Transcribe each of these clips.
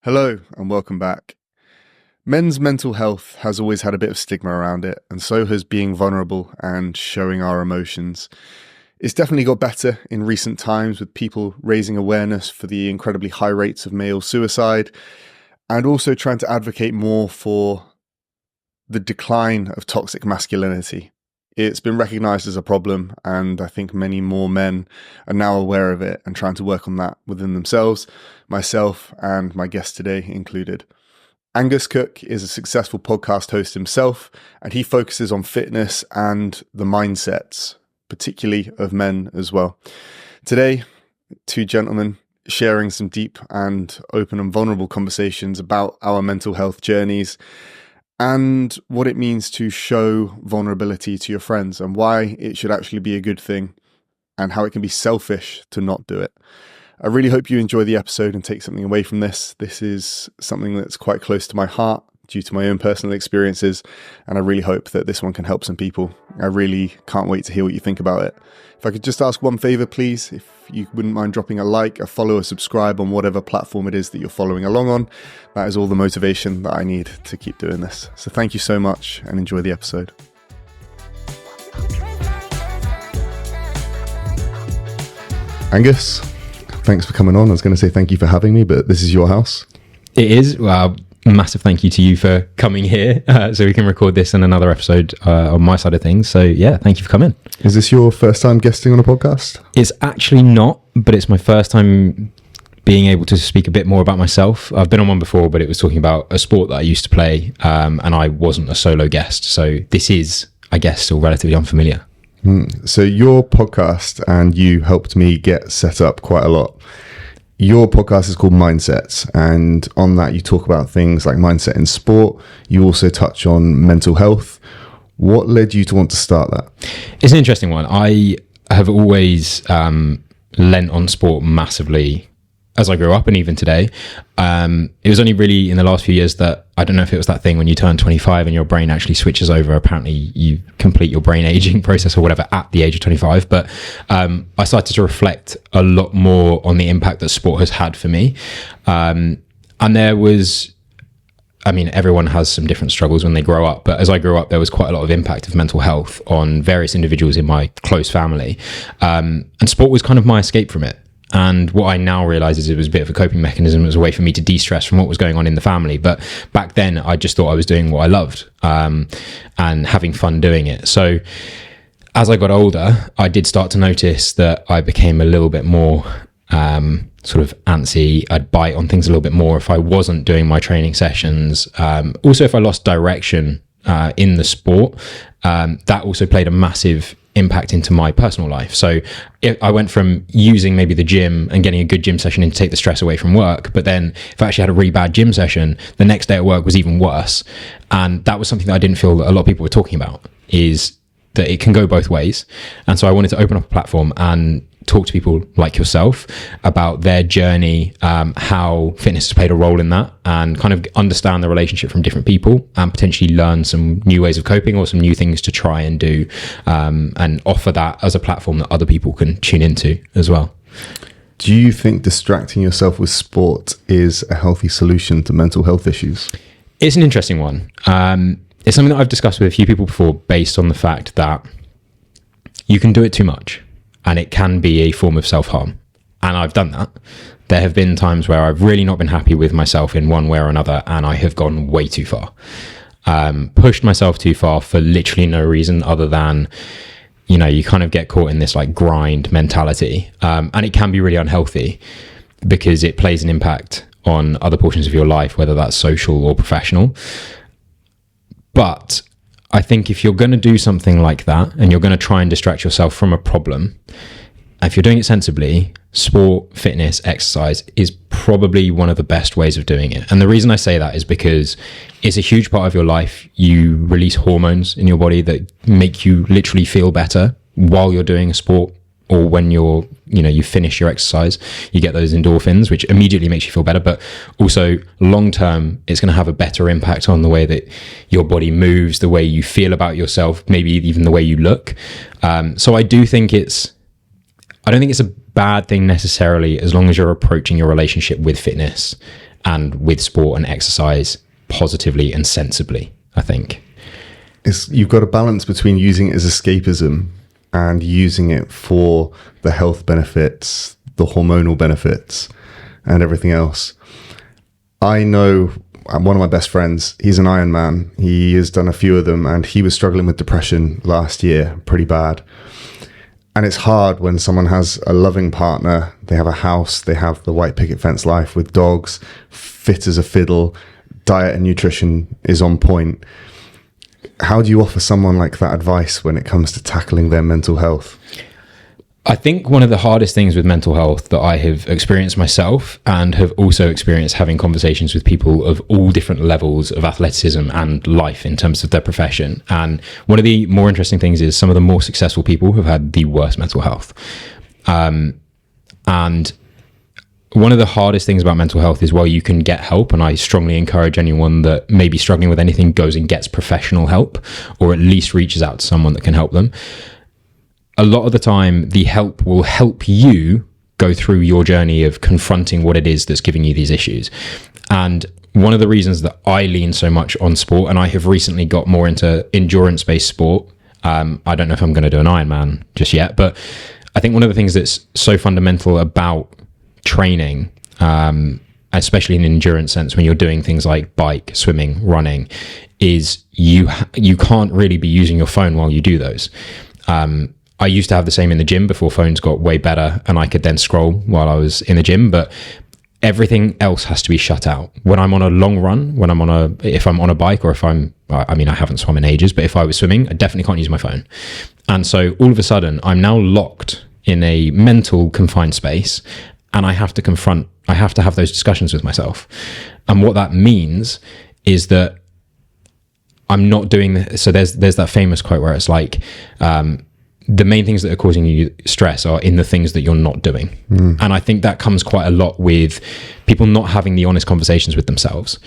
Hello and welcome back. Men's mental health has always had a bit of stigma around it, and so has being vulnerable and showing our emotions. It's definitely got better in recent times, with people raising awareness for the incredibly high rates of male suicide and also trying to advocate more for the decline of toxic masculinity. It's been recognised as a problem, and I think many more men are now aware of it and trying to work on that within themselves, myself and my guest today included. Angus Cook is a successful podcast host himself, and he focuses on fitness and the mindsets, particularly of men as well. Today, two gentlemen sharing some deep and open and vulnerable conversations about our mental health journeys and what it means to show vulnerability to your friends and why it should actually be a good thing and how it can be selfish to not do it. I really hope you enjoy the episode and take something away from this. This is something that's quite close to my heart due to my own personal experiences, and I really hope that this one can help some people. I really can't wait to hear what you think about it. If I could just ask one favor, please, if you wouldn't mind dropping a like, a follow, a subscribe on whatever platform it is that you're following along on. That is all the motivation that I need to keep doing this. So thank you so much and enjoy the episode. Angus, thanks for coming on. I was going to say thank you for having me, but this is your house. It is. Well, massive thank you to you for coming here so we can record this in another episode on my side of things. So yeah, thank you for coming. Is this your first time guesting on a podcast? It's actually not, but it's my first time being able to speak a bit more about myself. I've been on one before, but it was talking about a sport that I used to play, and I wasn't a solo guest. So this is, I guess, still relatively unfamiliar. So your podcast and you helped me get set up quite a lot. Your podcast is called Mindsets, and on that you talk about things like mindset in sport. You also touch on mental health. What led you to want to start that? It's an interesting one. I have always lent on sport massively as I grew up, and even today. It was only really in the last few years that, I don't know if it was that thing when you turn 25 and your brain actually switches over. Apparently you complete your brain aging process or whatever at the age of 25. But I started to reflect a lot more on the impact that sport has had for me. And there was, I mean, everyone has some different struggles when they grow up, but as I grew up, there was quite a lot of impact of mental health on various individuals in my close family. And sport was kind of my escape from it. And what I now realize is it was a bit of a coping mechanism. It was a way for me to de-stress from what was going on in the family. But back then, I just thought I was doing what I loved and having fun doing it. So as I got older, I did start to notice that I became a little bit more sort of antsy. I'd bite on things a little bit more if I wasn't doing my training sessions. Also, if I lost direction in the sport, that also played a massive impact into my personal life. So I went from using maybe the gym and getting a good gym session in to take the stress away from work, but then if I actually had a really bad gym session, the next day at work was even worse. And that was something that I didn't feel that a lot of people were talking about, is that it can go both ways. And so I wanted to open up a platform and talk to people like yourself about their journey, how fitness has played a role in that, and kind of understand the relationship from different people and potentially learn some new ways of coping or some new things to try and do, and offer that as a platform that other people can tune into as well. Do you think distracting yourself with sport is a healthy solution to mental health issues? It's an interesting one. It's something that I've discussed with a few people before, based on the fact that you can do it too much and it can be a form of self-harm. And I've done that. There have been times where I've really not been happy with myself in one way or another, and I have gone way too far. Pushed myself too far for literally no reason other than, you know, you kind of get caught in this like grind mentality. And it can be really unhealthy because it plays an impact on other portions of your life, whether that's social or professional. But I think if you're going to do something like that and you're going to try and distract yourself from a problem, if you're doing it sensibly, sport, fitness, exercise is probably one of the best ways of doing it. And the reason I say that is because it's a huge part of your life. You release hormones in your body that make you literally feel better while you're doing a sport, or when you're, you know, you finish your exercise, you get those endorphins, which immediately makes you feel better. But also long term, it's going to have a better impact on the way that your body moves, the way you feel about yourself, maybe even the way you look. So I don't think it's a bad thing necessarily, as long as you're approaching your relationship with fitness and with sport and exercise positively and sensibly, I think. You've got a balance between using it as escapism and using it for the health benefits, the hormonal benefits, and everything else. I know one of my best friends, he's an Ironman. He has done a few of them, and he was struggling with depression last year, pretty bad. And it's hard when someone has a loving partner, they have a house, they have the white picket fence life with dogs, fit as a fiddle, diet and nutrition is on point. How do you offer someone like that advice when it comes to tackling their mental health? I think one of the hardest things with mental health that I have experienced myself, and have also experienced having conversations with people of all different levels of athleticism and life in terms of their profession. And one of the more interesting things is some of the more successful people have had the worst mental health. And one of the hardest things about mental health is, while you can get help, and I strongly encourage anyone that may be struggling with anything goes and gets professional help, or at least reaches out to someone that can help them. A lot of the time, the help will help you go through your journey of confronting what it is that's giving you these issues. And one of the reasons that I lean so much on sport, and I have recently got more into endurance-based sport. I don't know if I'm going to do an Ironman just yet, but I think one of the things that's so fundamental about training, especially in an endurance sense, when you're doing things like bike, swimming, running, is you can't really be using your phone while you do those. I used to have the same in the gym before phones got way better and I could then scroll while I was in the gym, but everything else has to be shut out. When I'm on a long run, if I'm on a bike, or if I haven't swum in ages, but if I was swimming, I definitely can't use my phone. And so all of a sudden I'm now locked in a mental confined space, and I have to have those discussions with myself. And what that means is that I'm not doing this. So there's that famous quote where it's like, the main things that are causing you stress are in the things that you're not doing. And I think that comes quite a lot with people not having the honest conversations with themselves.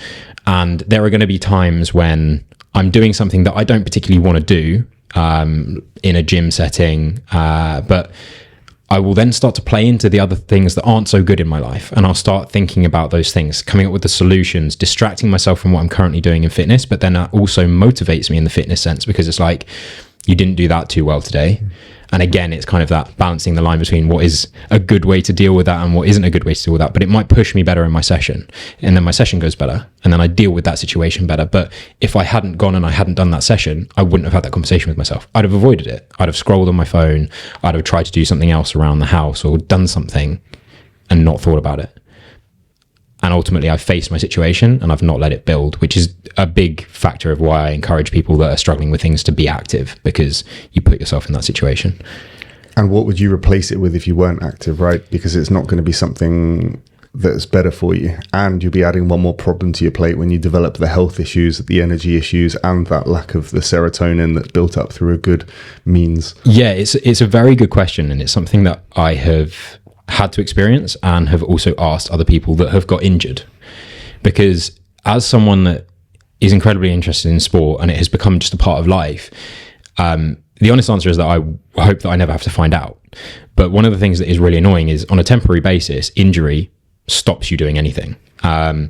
And there are going to be times when I'm doing something that I don't particularly want to do in a gym setting, but I will then start to play into the other things that aren't so good in my life. And I'll start thinking about those things, coming up with the solutions, distracting myself from what I'm currently doing in fitness. But then that also motivates me in the fitness sense, because it's like, you didn't do that too well today. And again, it's kind of that balancing the line between what is a good way to deal with that and what isn't a good way to deal with that. But it might push me better in my session, and then my session goes better, and then I deal with that situation better. But if I hadn't gone and I hadn't done that session, I wouldn't have had that conversation with myself. I'd have avoided it. I'd have scrolled on my phone. I'd have tried to do something else around the house, or done something and not thought about it. And ultimately, I've faced my situation and I've not let it build, which is a big factor of why I encourage people that are struggling with things to be active, because you put yourself in that situation. And what would you replace it with if you weren't active, right? Because it's not going to be something that's better for you. And you'll be adding one more problem to your plate when you develop the health issues, the energy issues, and that lack of the serotonin that's built up through a good means. Yeah, it's a very good question. And it's something that I have had to experience and have also asked other people that have got injured. Because as someone that is incredibly interested in sport and it has become just a part of life, the honest answer is that I hope that I never have to find out. But one of the things that is really annoying is, on a temporary basis, injury stops you doing anything. And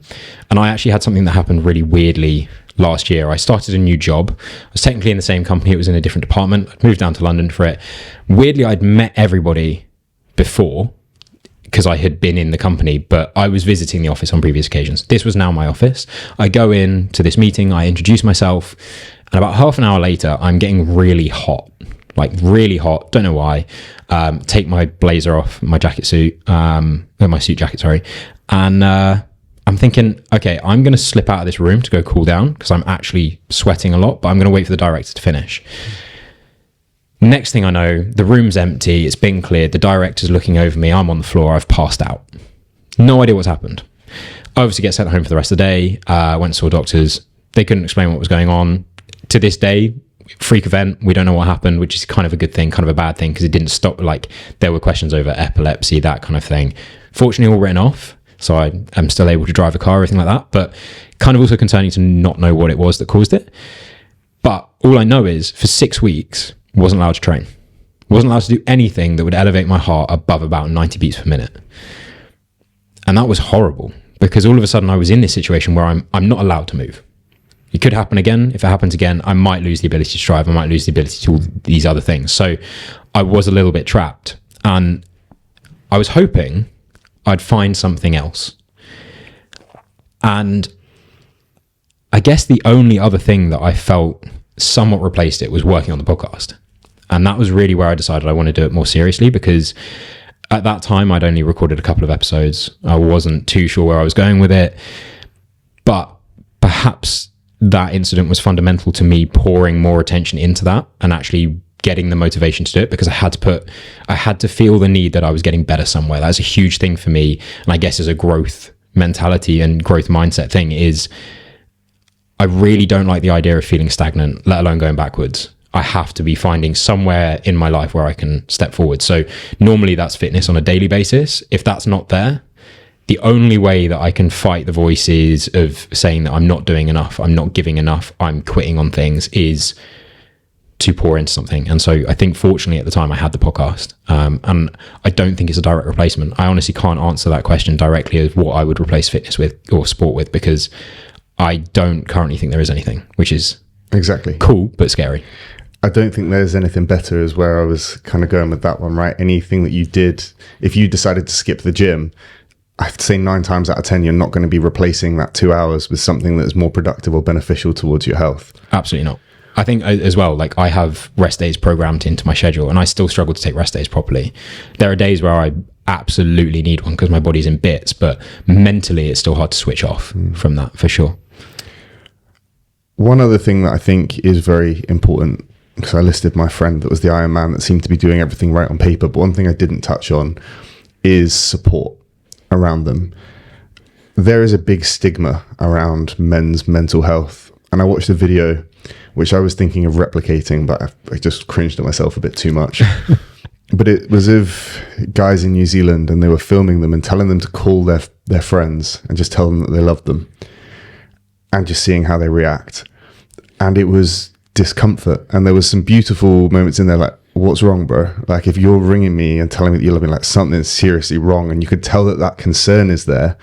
I actually had something that happened really weirdly last year. I started a new job. I was technically in the same company. It was in a different department. I'd moved down to London for it. Weirdly, I'd met everybody before, because I had been in the company, but I was visiting the office on previous occasions. This was now my office. I go in to this meeting, I introduce myself, and about half an hour later, I'm getting really hot, don't know why. Take my blazer off, my jacket suit, my suit jacket, sorry. And I'm thinking, okay, I'm going to slip out of this room to go cool down, because I'm actually sweating a lot, but I'm going to wait for the director to finish. Next thing I know, the room's empty, it's been cleared, the director's looking over me, I'm on the floor, I've passed out. No idea what's happened. I obviously get sent home for the rest of the day, went and saw doctors, they couldn't explain what was going on. To this day, freak event, we don't know what happened, which is kind of a good thing, kind of a bad thing, because it didn't stop, like, there were questions over epilepsy, that kind of thing. Fortunately, all written off, so I am still able to drive a car, everything like that, but kind of also concerning to not know what it was that caused it. But all I know is, for 6 weeks, wasn't allowed to train, wasn't allowed to do anything that would elevate my heart above about 90 beats per minute. And that was horrible, because all of a sudden I was in this situation where I'm not allowed to move. It could happen again. If it happens again, I might lose the ability to strive. I might lose the ability to all these other things. So I was a little bit trapped, and I was hoping I'd find something else. And I guess the only other thing that I felt somewhat replaced it was working on the podcast. And that was really where I decided I want to do it more seriously, because at that time I'd only recorded a couple of episodes. I wasn't too sure where I was going with it, but perhaps that incident was fundamental to me pouring more attention into that and actually getting the motivation to do it, because I had to feel the need that I was getting better somewhere. That's a huge thing for me. And I guess as a growth mentality and growth mindset thing is, I really don't like the idea of feeling stagnant, let alone going backwards. I have to be finding somewhere in my life where I can step forward. So normally that's fitness on a daily basis. If that's not there, the only way that I can fight the voices of saying that I'm not doing enough, I'm not giving enough, I'm quitting on things, is to pour into something. And so I think fortunately at the time I had the podcast, and I don't think it's a direct replacement. I honestly can't answer that question directly as what I would replace fitness with or sport with, because I don't currently think there is anything, which is exactly cool but scary. I don't think there's anything better, is where I was kind of going with that one, right? Anything that you did, if you decided to skip the gym, I have to say 9 times out of 10, you're not going to be replacing that 2 hours with something that is more productive or beneficial towards your health. Absolutely not. I think as well, like I have rest days programmed into my schedule, and I still struggle to take rest days properly. There are days where I absolutely need one because my body's in bits, but mentally it's still hard to switch off from that, for sure. One other thing that I think is very important, because I listed my friend that was the Iron Man that seemed to be doing everything right on paper, but one thing I didn't touch on is support around them. There is a big stigma around men's mental health, and I watched a video which I was thinking of replicating, but I just cringed at myself a bit too much. But it was of guys in New Zealand, and they were filming them and telling them to call their friends and just tell them that they loved them, and just seeing how they react. And it was discomfort, and there was some beautiful moments in there, like, what's wrong, bro? Like, if you're ringing me and telling me that you love me, like, something's seriously wrong. And you could tell that concern is there.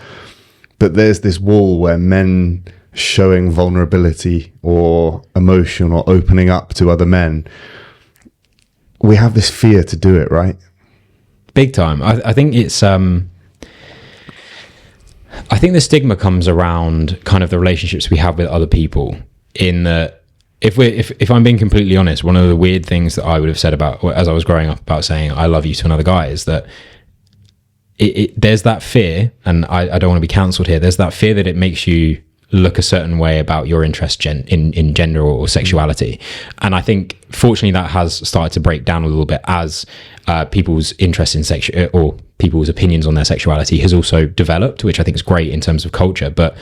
But there's this wall where men showing vulnerability or emotion or opening up to other men, we have this fear to do it, right? Big time. I think it's I think the stigma comes around kind of the relationships we have with other people. In that, if I'm being completely honest, one of the weird things that I would have said about as I was growing up about saying I love you to another guy is that there's that fear, and I don't want to be cancelled here. There's that fear that it makes you look a certain way about your interest in gender or sexuality. And I think fortunately that has started to break down a little bit as people's interest in or people's opinions on their sexuality has also developed, which I think is great in terms of culture. But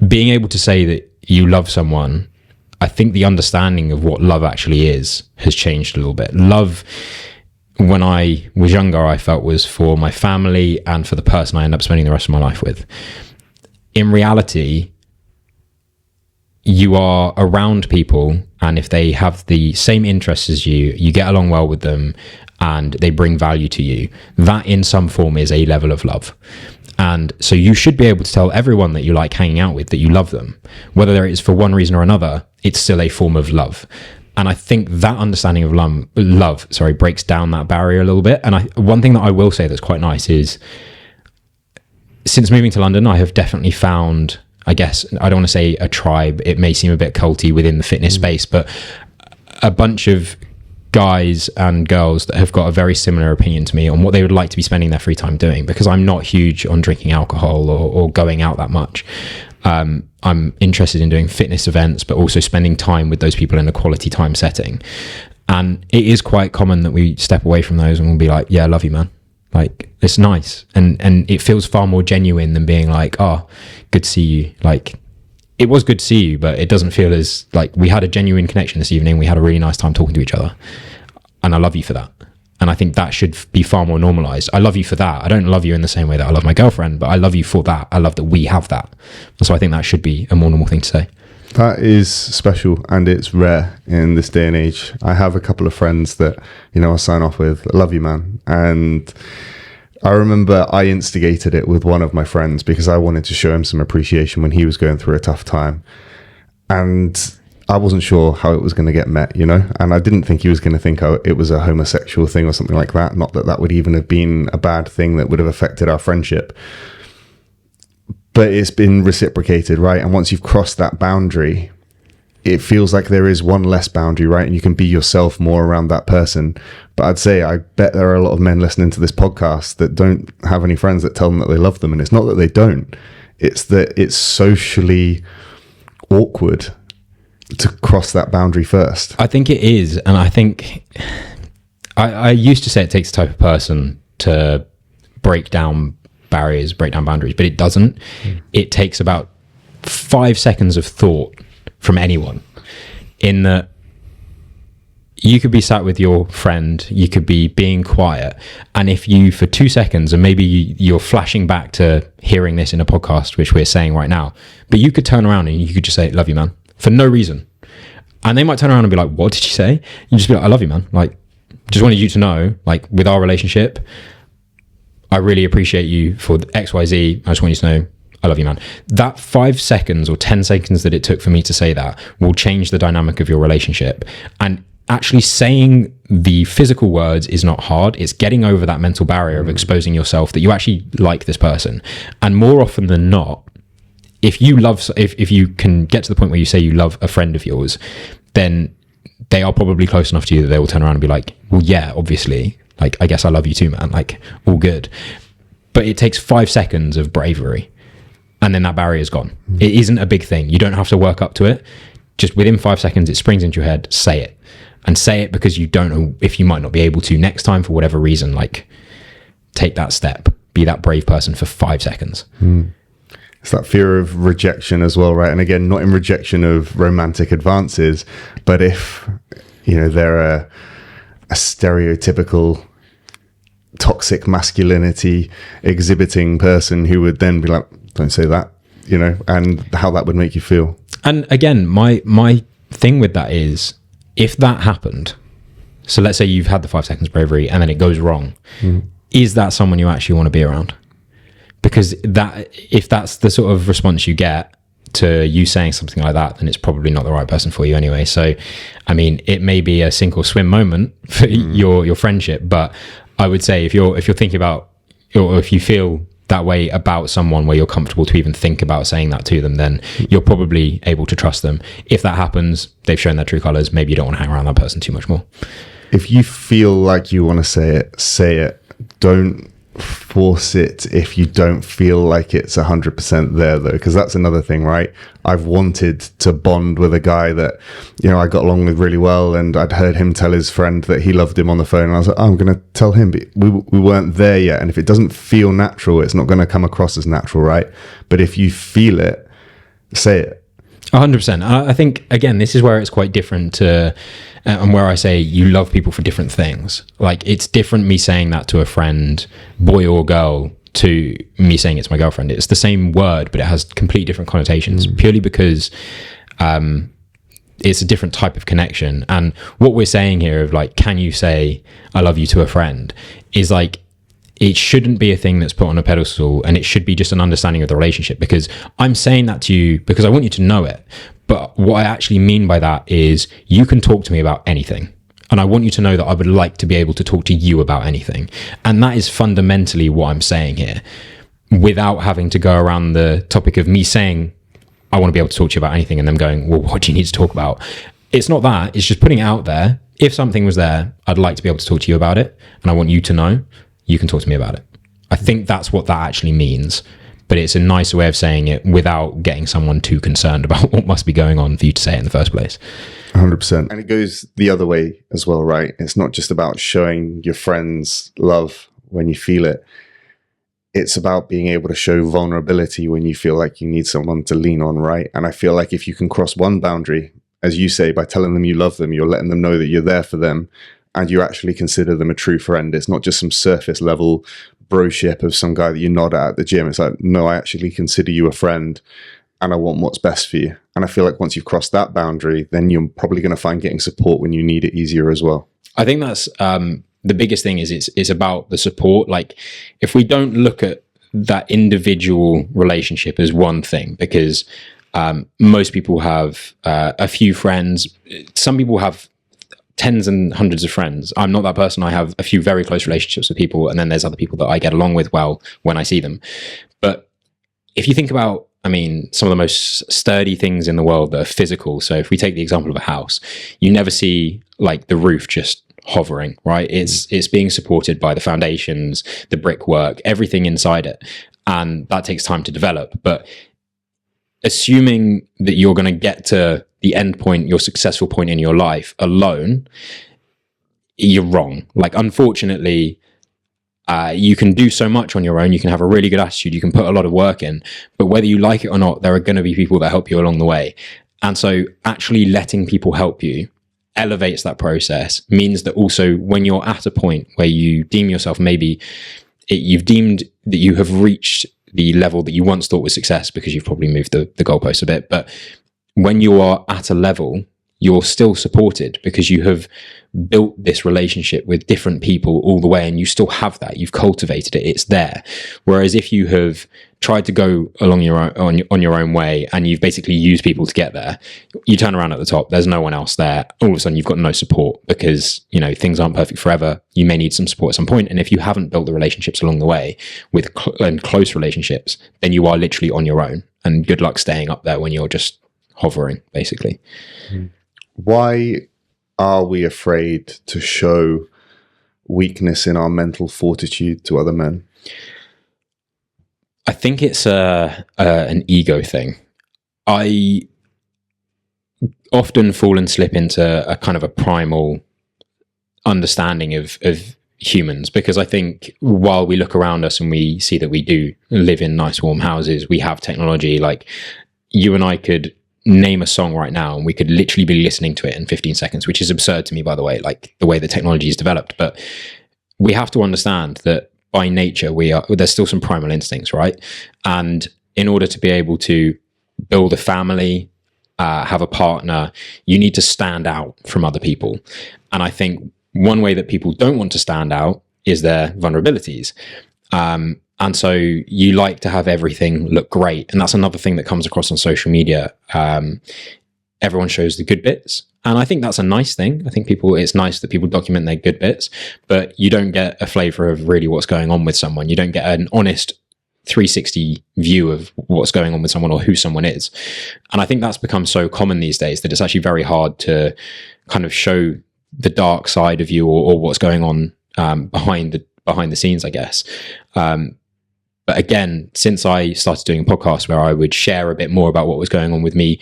being able to say that you love someone, I think the understanding of what love actually is has changed a little bit. Love, when I was younger, I felt was for my family and for the person I end up spending the rest of my life with. In reality, you are around people, and if they have the same interests as you, you get along well with them, and they bring value to you, that in some form is a level of love. And so you should be able to tell everyone that you like hanging out with that you love them. Whether it is for one reason or another, it's still a form of love. And I think that understanding of love breaks down that barrier a little bit. And one thing that I will say that's quite nice is, since moving to London, I have definitely found, I guess, I don't want to say a tribe, it may seem a bit culty within the fitness space, but a bunch of guys and girls that have got a very similar opinion to me on what they would like to be spending their free time doing, because I'm not huge on drinking alcohol or going out that much. I'm interested in doing fitness events, but also spending time with those people in a quality time setting. And it is quite common that we step away from those and we'll be like, yeah, I love you, man. Like, it's nice. And it feels far more genuine than being like, oh, good to see you. Like, it was good to see you, but it doesn't feel as like we had a genuine connection this evening. We had a really nice time talking to each other. And I love you for that. And I think that should be far more normalized. I love you for that. I don't love you in the same way that I love my girlfriend, but I love you for that. I love that we have that. So I think that should be a more normal thing to say. That is special, and it's rare in this day and age. I have a couple of friends that, I sign off with, I love you, man. And I remember I instigated it with one of my friends because I wanted to show him some appreciation when he was going through a tough time. And I wasn't sure how it was going to get met, you know, and I didn't think he was going to think it was a homosexual thing or something like that. Not that that would even have been a bad thing that would have affected our friendship. But it's been reciprocated, right? And once you've crossed that boundary, it feels like there is one less boundary, right? And you can be yourself more around that person. But I'd say, I bet there are a lot of men listening to this podcast that don't have any friends that tell them that they love them. And it's not that they don't. It's that it's socially awkward to cross that boundary first. I think it is. And I think I used to say it takes a type of person to break down barriers, break down boundaries, but it doesn't. It takes about 5 seconds of thought from anyone, in that you could be sat with your friend, you could be being quiet, and if you, for 2 seconds, and maybe you're flashing back to hearing this in a podcast, which we're saying right now, but you could turn around and you could just say, love you, man, for no reason. And they might turn around and be like, what did you say? You just be like, I love you, man. Like, just wanted you to know, like, with our relationship, I really appreciate you for XYZ. I just want you to know, I love you, man. That 5 seconds or 10 seconds that it took for me to say that will change the dynamic of your relationship. And actually saying the physical words is not hard. It's getting over that mental barrier of exposing yourself that you actually like this person. And more often than not, if you can get to the point where you say you love a friend of yours, then they are probably close enough to you that they will turn around and be like, well, yeah, obviously, like, I guess I love you too, man. Like, all good. But it takes 5 seconds of bravery, and then that barrier is gone. It isn't a big thing. You don't have to work up to it. Just within 5 seconds, it springs into your head. Say it. And say it because you don't know if you might not be able to next time for whatever reason. Like, take that step. Be that brave person for 5 seconds. It's that fear of rejection as well, right? And again, not in rejection of romantic advances, but if, you know, they're a stereotypical toxic masculinity exhibiting person who would then be like, don't say that, you know, and how that would make you feel. And again, my thing with that is, if that happened, so let's say you've had the 5 seconds bravery and then it goes wrong, is that someone you actually want to be around? Because if that's the sort of response you get to you saying something like that, then it's probably not the right person for you anyway. So, I mean, it may be a sink or swim moment for your friendship, but I would say if you're thinking about, or if you feel that way about someone where you're comfortable to even think about saying that to them, then you're probably able to trust them. If that happens, they've shown their true colors. Maybe you don't want to hang around that person too much more. If you feel like you want to say it. Don't force it if you don't feel like it's 100% there, though, because that's another thing, right? I've wanted to bond with a guy that, you know, I got along with really well, and I'd heard him tell his friend that he loved him on the phone, and I was like, oh, I'm going to tell him, but we weren't there yet. And if it doesn't feel natural, it's not going to come across as natural, right? But if you feel it, say it. 100%. I think, again, this is where it's quite different to, and where I say you love people for different things. Like, it's different me saying that to a friend, boy or girl, to me saying it's my girlfriend. It's the same word, but it has completely different connotations, purely because it's a different type of connection. And what we're saying here of, like, can you say I love you to a friend, is like, it shouldn't be a thing that's put on a pedestal, and it should be just an understanding of the relationship, because I'm saying that to you because I want you to know it. But what I actually mean by that is you can talk to me about anything, and I want you to know that I would like to be able to talk to you about anything. And that is fundamentally what I'm saying here, without having to go around the topic of me saying I want to be able to talk to you about anything and them going, well, what do you need to talk about? It's not that. It's just putting it out there. If something was there, I'd like to be able to talk to you about it, and I want you to know you can talk to me about it. I think that's what that actually means, but it's a nicer way of saying it without getting someone too concerned about what must be going on for you to say it in the first place. 100%. And it goes the other way as well, right? It's not just about showing your friends love when you feel it. It's about being able to show vulnerability when you feel like you need someone to lean on, right? And I feel like if you can cross one boundary, as you say, by telling them you love them, you're letting them know that you're there for them, and you actually consider them a true friend. It's not just some surface level broship of some guy that you nod at the gym. It's like, no, I actually consider you a friend, and I want what's best for you. And I feel like once you've crossed that boundary, then you're probably going to find getting support when you need it easier as well. I think that's the biggest thing is it's about the support. Like, if we don't look at that individual relationship as one thing, because most people have a few friends. Some people have tens and hundreds of friends. I'm not that person. I have a few very close relationships with people, and then there's other people that I get along with well when I see them. But if you think about, I mean, some of the most sturdy things in the world that are physical. So if we take the example of a house, you never see like the roof just hovering, right? It's being supported by the foundations, the brickwork, everything inside it. And that takes time to develop. But assuming that you're going to get to the end point, your successful point in your life alone, you're wrong. Like, unfortunately, you can do so much on your own. You can have a really good attitude. You can put a lot of work in, but whether you like it or not, there are going to be people that help you along the way. And so actually letting people help you elevates that process, means that also when you're at a point where you deem yourself, you've deemed that you have reached the level that you once thought was success, because you've probably moved the goalposts a bit. But when you are at a level, you're still supported because you have built this relationship with different people all the way, and you still have that. You've cultivated it. It's there. Whereas if you have tried to go along your own, on your own way, and you've basically used people to get there, you turn around at the top, there's no one else there. All of a sudden you've got no support, because, you know, things aren't perfect forever. You may need some support at some point. And if you haven't built the relationships along the way with close relationships, then you are literally on your own, and good luck staying up there when you're just hovering, basically. Why are we afraid to show weakness in our mental fortitude to other men? I think it's an ego thing. I often fall and slip into a kind of a primal understanding of humans, because I think while we look around us and we see that we do live in nice warm houses, we have technology. Like, you and I could name a song right now and we could literally be listening to it in 15 seconds, which is absurd to me, by the way, like the way the technology is developed. But we have to understand that by nature, there's still some primal instincts, right? And in order to be able to build a family, have a partner, you need to stand out from other people. And I think one way that people don't want to stand out is their vulnerabilities. And so you like to have everything look great. And that's another thing that comes across on social media. Everyone shows the good bits. And I think that's a nice thing. I think it's nice that people document their good bits, but you don't get a flavor of really what's going on with someone. You don't get an honest 360 view of what's going on with someone or who someone is. And I think that's become so common these days that it's actually very hard to kind of show the dark side of you, or what's going on behind the scenes, I guess. But again, since I started doing a podcast where I would share a bit more about what was going on with me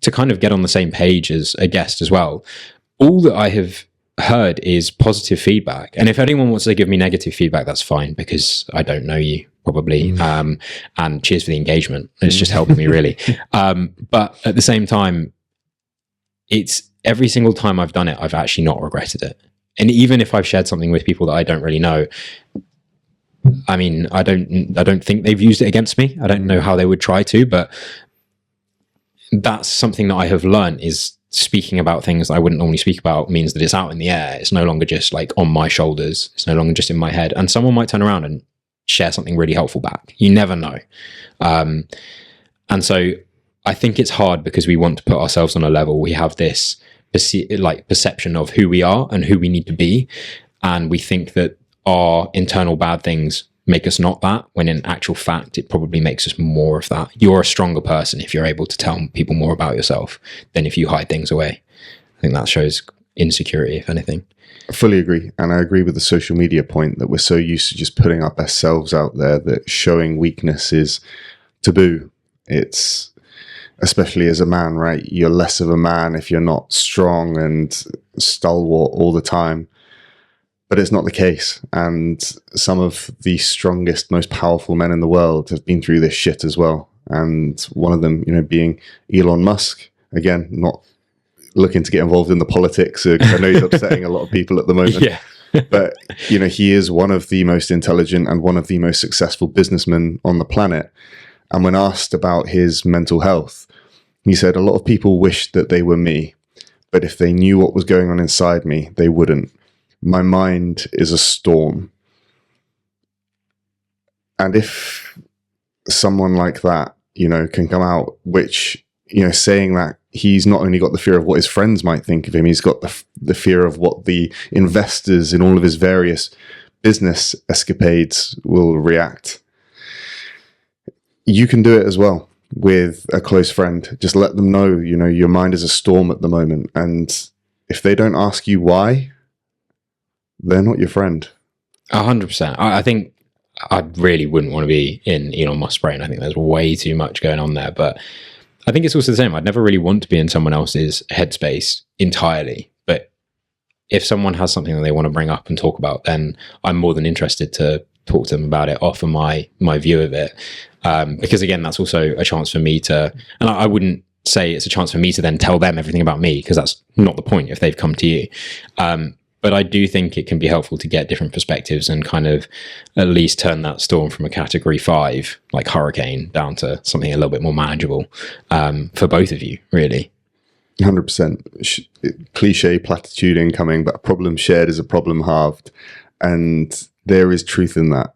to kind of get on the same page as a guest as well, all that I have heard is positive feedback. And if anyone wants to give me negative feedback, that's fine, because I don't know you probably. And cheers for the engagement. It's just helping me really. But at the same time, it's every single time I've done it, I've actually not regretted it. And even if I've shared something with people that I don't really know, I mean, I don't think they've used it against me. I don't know how they would try to, but that's something that I have learned, is speaking about things that I wouldn't normally speak about means that it's out in the air. It's no longer just like on my shoulders. It's no longer just in my head. And someone might turn around and share something really helpful back. You never know. And so I think it's hard because we want to put ourselves on a level. We have this perception of who we are and who we need to be. And we think that our internal bad things make us not that, when in actual fact, it probably makes us more of that. You're a stronger person if you're able to tell people more about yourself than if you hide things away. I think that shows insecurity, if anything. I fully agree. And I agree with the social media point that we're so used to just putting our best selves out there that showing weakness is taboo. It's, especially as a man, right? You're less of a man if you're not strong and stalwart all the time. But it's not the case. And some of the strongest, most powerful men in the world have been through this shit as well. And one of them, being Elon Musk. Again, not looking to get involved in the politics, because I know he's upsetting a lot of people at the moment. Yeah. But, he is one of the most intelligent and one of the most successful businessmen on the planet. And when asked about his mental health, he said, a lot of people wish that they were me, but if they knew what was going on inside me, they wouldn't. my mind is a storm. And if someone like that, can come out, which, saying that he's not only got the fear of what his friends might think of him, he's got the fear of what the investors in all of his various business escapades will react. You can do it as well with a close friend. Just let them know, your mind is a storm at the moment. And if they don't ask you why, they're not your friend. 100%. I think I really wouldn't want to be in Elon Musk's brain. I think there's way too much going on there. But I think it's also the same. I'd never really want to be in someone else's headspace entirely. But if someone has something that they want to bring up and talk about, then I'm more than interested to talk to them about it, offer my view of it. Because again, that's also a chance for me to, and I wouldn't say it's a chance for me to then tell them everything about me, because that's not the point if they've come to you. But I do think it can be helpful to get different perspectives and kind of at least turn that storm from a category 5, like hurricane, down to something a little bit more manageable for both of you, really. 100%. Cliche platitude incoming, but a problem shared is a problem halved. And there is truth in that.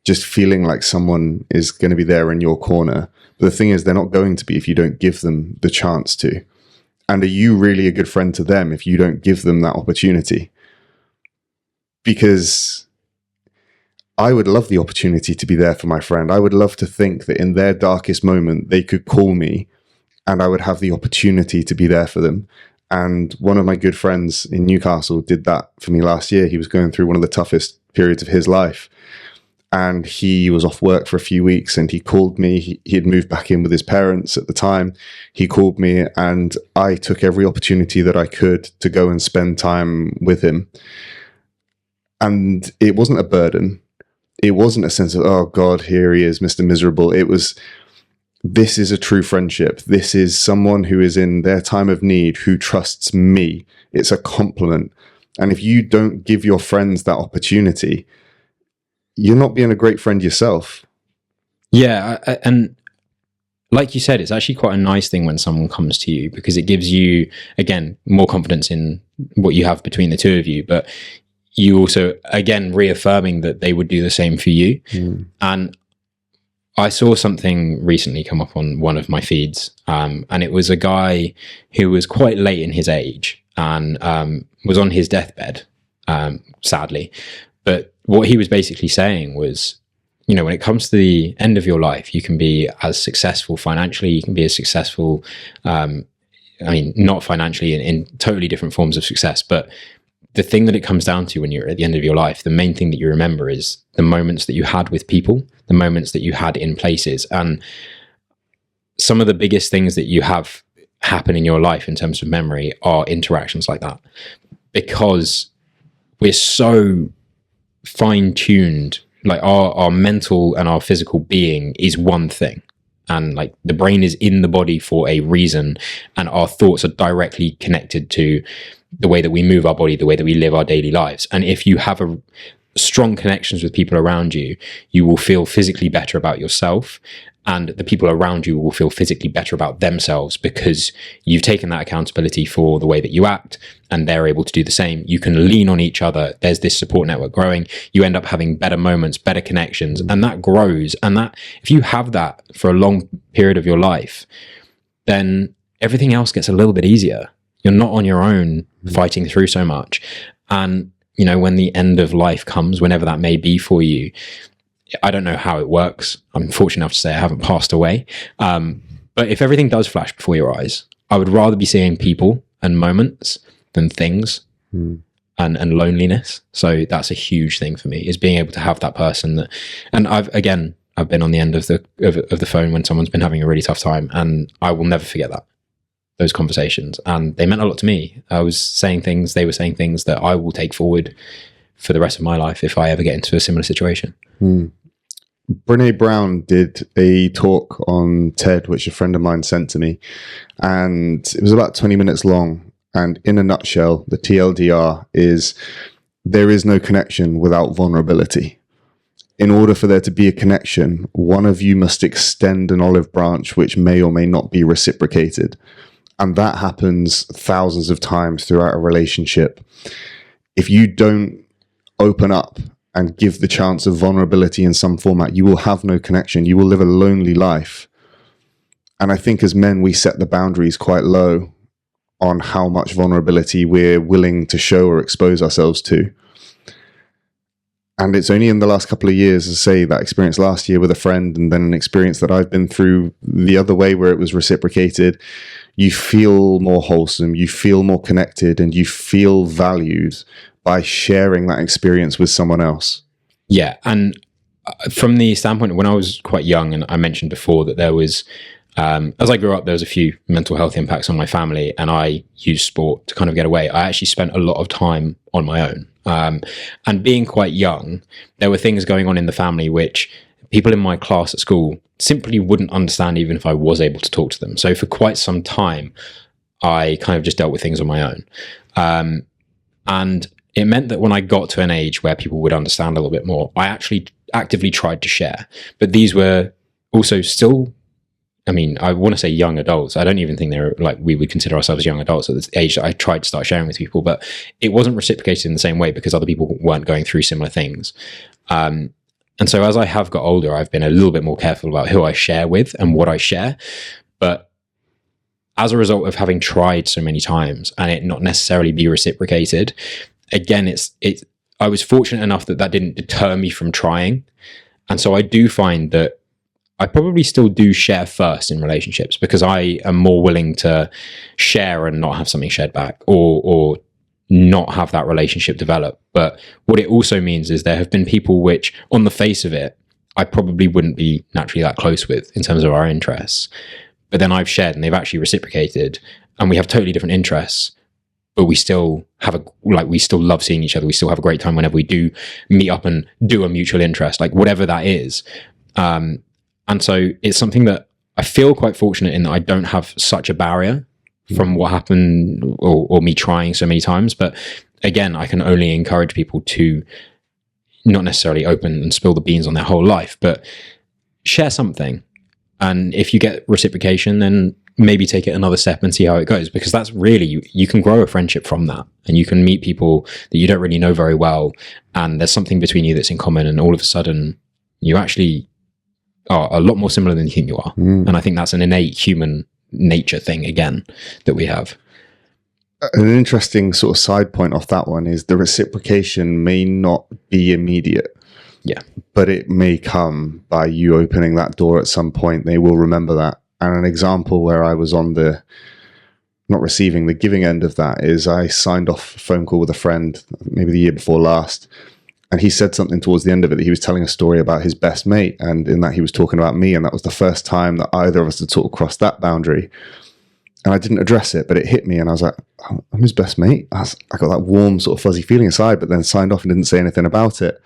Just feeling like someone is going to be there in your corner. But the thing is, they're not going to be if you don't give them the chance to. And are you really a good friend to them if you don't give them that opportunity? Because I would love the opportunity to be there for my friend. I would love to think that in their darkest moment, they could call me and I would have the opportunity to be there for them. And one of my good friends in Newcastle did that for me last year. He was going through one of the toughest periods of his life. And he was off work for a few weeks and he called me. He had moved back in with his parents at the time. He called me and I took every opportunity that I could to go and spend time with him. And it wasn't a burden. It wasn't a sense of, oh God, here he is, Mr. Miserable. It was, this is a true friendship. This is someone who is in their time of need, who trusts me. It's a compliment. And if you don't give your friends that opportunity, you're not being a great friend yourself. Yeah. And like you said, it's actually quite a nice thing when someone comes to you, because it gives you, again, more confidence in what you have between the two of you. But you also, again, reaffirming that they would do the same for you. And I saw something recently come up on one of my feeds, and it was a guy who was quite late in his age and was on his deathbed, sadly. But what he was basically saying was, when it comes to the end of your life, you can be as successful financially, you can be as successful, not financially, in totally different forms of success, but the thing that it comes down to when you're at the end of your life, the main thing that you remember is the moments that you had with people, the moments that you had in places. And some of the biggest things that you have happen in your life in terms of memory are interactions like that, because we're so fine-tuned, like our mental and our physical being is one thing. And like the brain is in the body for a reason, and our thoughts are directly connected to the way that we move our body, the way that we live our daily lives. And if you have a strong connections with people around you, you will feel physically better about yourself, and the people around you will feel physically better about themselves, because you've taken that accountability for the way that you act, and they're able to do the same. You can lean on each other. There's this support network growing. You end up having better moments, better connections, and that grows. And that, if you have that for a long period of your life, then everything else gets a little bit easier. You're not on your own fighting through so much. And, when the end of life comes, whenever that may be for you, I don't know how it works. I'm fortunate enough to say I haven't passed away. But if everything does flash before your eyes, I would rather be seeing people and moments than things and loneliness. So that's a huge thing for me, is being able to have that person that, and I've been on the end of the phone when someone's been having a really tough time, and I will never forget those conversations. And they meant a lot to me. I was saying things, they were saying things that I will take forward for the rest of my life if I ever get into a similar situation. Brene Brown did a talk on TED, which a friend of mine sent to me, and it was about 20 minutes long. And in a nutshell, the TLDR is, there is no connection without vulnerability. In order for there to be a connection, one of you must extend an olive branch which may or may not be reciprocated. And that happens thousands of times throughout a relationship. if you don't open up and give the chance of vulnerability in some format, you will have no connection. You will live a lonely life. And I think as men, we set the boundaries quite low on how much vulnerability we're willing to show or expose ourselves to. And it's only in the last couple of years, as I say, that experience last year with a friend, and then an experience that I've been through the other way where it was reciprocated, you feel more wholesome, you feel more connected, and you feel valued by sharing that experience with someone else. Yeah. And from the standpoint, when I was quite young, and I mentioned before that there was, as I grew up, there was a few mental health impacts on my family, and I used sport to kind of get away. I actually spent a lot of time on my own. And being quite young, there were things going on in the family which people in my class at school simply wouldn't understand, even if I was able to talk to them. So for quite some time, I kind of just dealt with things on my own. And it meant that when I got to an age where people would understand a little bit more, I actually actively tried to share. But these were also still, I mean, I want to say young adults. I don't even think they're like, we would consider ourselves young adults at this age that I tried to start sharing with people, but it wasn't reciprocated in the same way because other people weren't going through similar things. And so as I have got older, I've been a little bit more careful about who I share with and what I share. But as a result of having tried so many times and it not necessarily be reciprocated, again, I was fortunate enough that didn't deter me from trying. And so I do find that I probably still do share first in relationships because I am more willing to share and not have something shared back or not have that relationship develop. But what it also means is there have been people which, on the face of it, I probably wouldn't be naturally that close with in terms of our interests. But then I've shared and they've actually reciprocated and we have totally different interests, but we still we still love seeing each other. We still have a great time whenever we do meet up and do a mutual interest, like whatever that is. And so it's something that I feel quite fortunate in that I don't have such a barrier from what happened or me trying so many times. But again, I can only encourage people to not necessarily open and spill the beans on their whole life, but share something. And if you get reciprocation, then maybe take it another step and see how it goes, because that's really, you can grow a friendship from that, and you can meet people that you don't really know very well, and there's something between you that's in common, and all of a sudden you actually are a lot more similar than you think you are. And I think that's an innate human nature thing again that we have. An interesting sort of side point off that one is the reciprocation may not be immediate. Yeah. But it may come by you opening that door at some point. They will remember that. And an example where I was on the not receiving, the giving end of that is I signed off a phone call with a friend maybe the year before last. And he said something towards the end of it that he was telling a story about his best mate. And in that he was talking about me. And that was the first time that either of us had sort of crossed that boundary. And I didn't address it, but it hit me. And I was like, oh, I'm his best mate. I got that warm sort of fuzzy feeling inside, but then signed off and didn't say anything about it.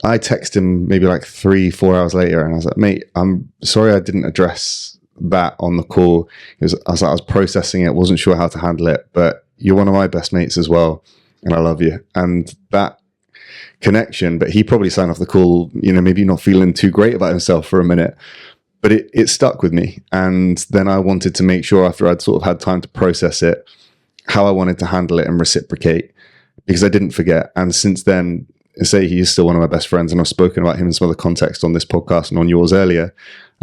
I texted him maybe like 3-4 hours later. And I was like, mate, I'm sorry I didn't address that on the call. I was processing it, wasn't sure how to handle it, but you're one of my best mates as well. And I love you. And that connection, but he probably signed off the call, maybe not feeling too great about himself for a minute, but it stuck with me. And then I wanted to make sure after I'd sort of had time to process it, how I wanted to handle it and reciprocate, because I didn't forget. And since then, say he is still one of my best friends, and I've spoken about him in some other context on this podcast and on yours earlier.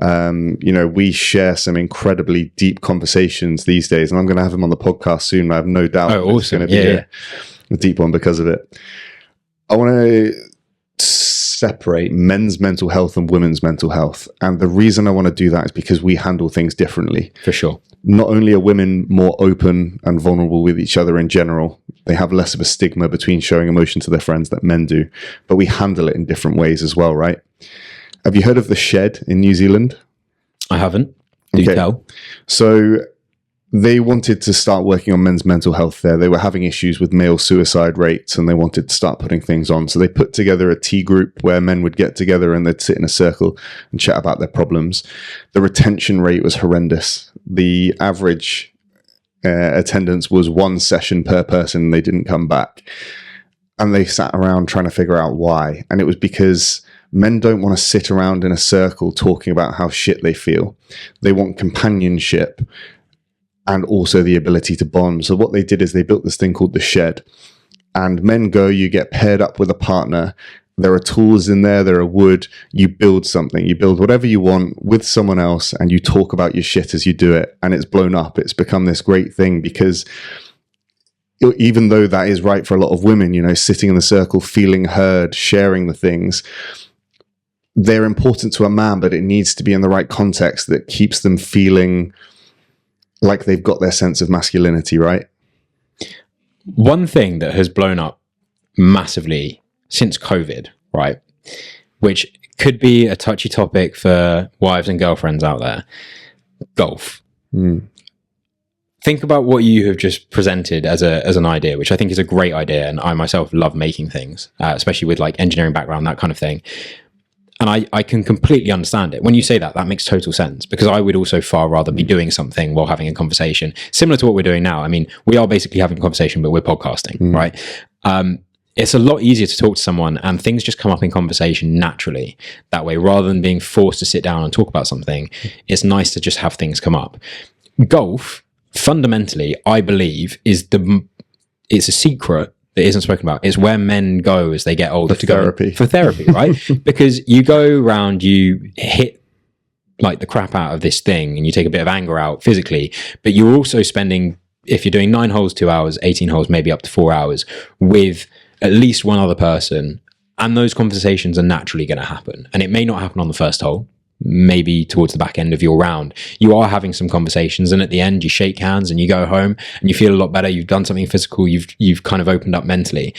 We share some incredibly deep conversations these days, and I'm going to have him on the podcast soon. I have no doubt it's going to be a deep one because of it. I want to separate men's mental health and women's mental health. And the reason I want to do that is because we handle things differently. For sure. Not only are women more open and vulnerable with each other in general, they have less of a stigma between showing emotion to their friends that men do, but we handle it in different ways as well, right? Have you heard of the Shed in New Zealand? I haven't. Do tell. So they wanted to start working on men's mental health there. They were having issues with male suicide rates, and they wanted to start putting things on. So they put together a tea group where men would get together and they'd sit in a circle and chat about their problems. The retention rate was horrendous. The average attendance was 1 session per person, and they didn't come back. And they sat around trying to figure out why. And it was because men don't want to sit around in a circle talking about how shit they feel. They want companionship and also the ability to bond. So what they did is they built this thing called the Shed. And men go, you get paired up with a partner. There are tools in there, there are wood. You build something, you build whatever you want with someone else, and you talk about your shit as you do it. And it's blown up. It's become this great thing because even though that is right for a lot of women, you know, sitting in the circle, feeling heard, sharing the things, they're important to a man, but it needs to be in the right context that keeps them feeling like they've got their sense of masculinity, right? One thing that has blown up massively since COVID, right, which could be a touchy topic for wives and girlfriends out there, golf. Think about what you have just presented as an idea, which I think is a great idea, and I myself love making things, especially with like engineering background, that kind of thing. And I can completely understand it. When you say that, that makes total sense, because I would also far rather be doing something while having a conversation, similar to what we're doing now. I mean, we are basically having a conversation, but we're podcasting, right? It's a lot easier to talk to someone and things just come up in conversation naturally that way, rather than being forced to sit down and talk about something. It's nice to just have things come up. Golf, fundamentally, I believe, it's a secret that isn't spoken about. It's where men go as they get older for therapy, right? Because you go around, you hit like the crap out of this thing and you take a bit of anger out physically, but you're also spending, if you're doing 9 holes, 2 hours, 18 holes, maybe up to 4 hours with at least one other person, and those conversations are naturally going to happen. And it may not happen on the first hole, maybe towards the back end of your round. You are having some conversations, and at the end you shake hands and you go home and you feel a lot better. You've done something physical. You've kind of opened up mentally.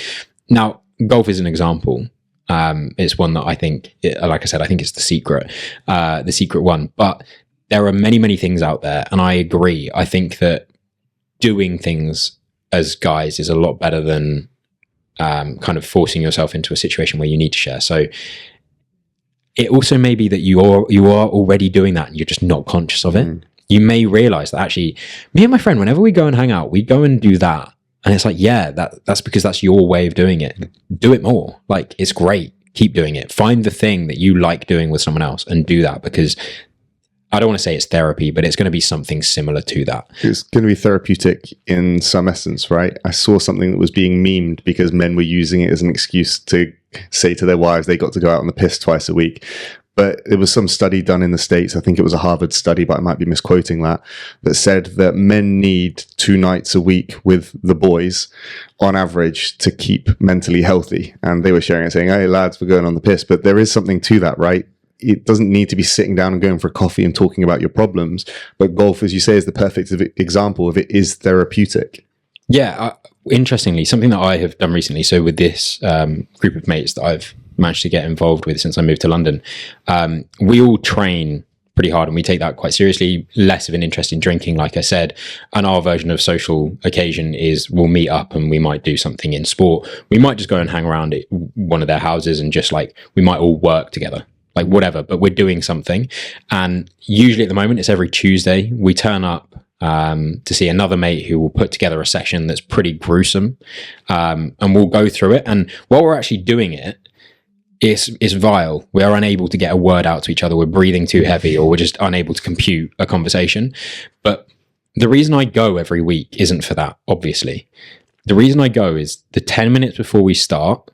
Now, golf is an example. It's one that I think, like I said, I think it's the secret one. But there are many, many things out there, and I agree. I think that doing things as guys is a lot better than kind of forcing yourself into a situation where you need to share. So it also may be that you are already doing that and you're just not conscious of it. You may realize that actually, me and my friend, whenever we go and hang out, we go and do that. And it's like, yeah, that's because that's your way of doing it. Do it more. Like, it's great. Keep doing it. Find the thing that you like doing with someone else and do that, because I don't want to say it's therapy, but it's going to be something similar to that. It's going to be therapeutic in some essence, right? I saw something that was being memed because men were using it as an excuse to say to their wives they got to go out on the piss twice a week. But there was some study done in the States, I think it was a Harvard study, but I might be misquoting that said that men need 2 nights a week with the boys on average to keep mentally healthy. And they were sharing it saying, hey lads, we're going on the piss. But there is something to that, right? It doesn't need to be sitting down and going for a coffee and talking about your problems. But golf, as you say, is the perfect example of it is therapeutic. Yeah. Interestingly, something that I have done recently, so with this group of mates that I've managed to get involved with since I moved to London, we all train pretty hard and we take that quite seriously. Less of an interest in drinking, like I said. And our version of social occasion is we'll meet up and we might do something in sport. We might just go and hang around at one of their houses and just like, we might all work together. Like whatever, but we're doing something. And usually at the moment, it's every Tuesday. We turn up to see another mate who will put together a session that's pretty gruesome. And we'll go through it. And while we're actually doing it, it's vile. We are unable to get a word out to each other. We're breathing too heavy, or we're just unable to compute a conversation. But the reason I go every week isn't for that, obviously. The reason I go is the 10 minutes before we start,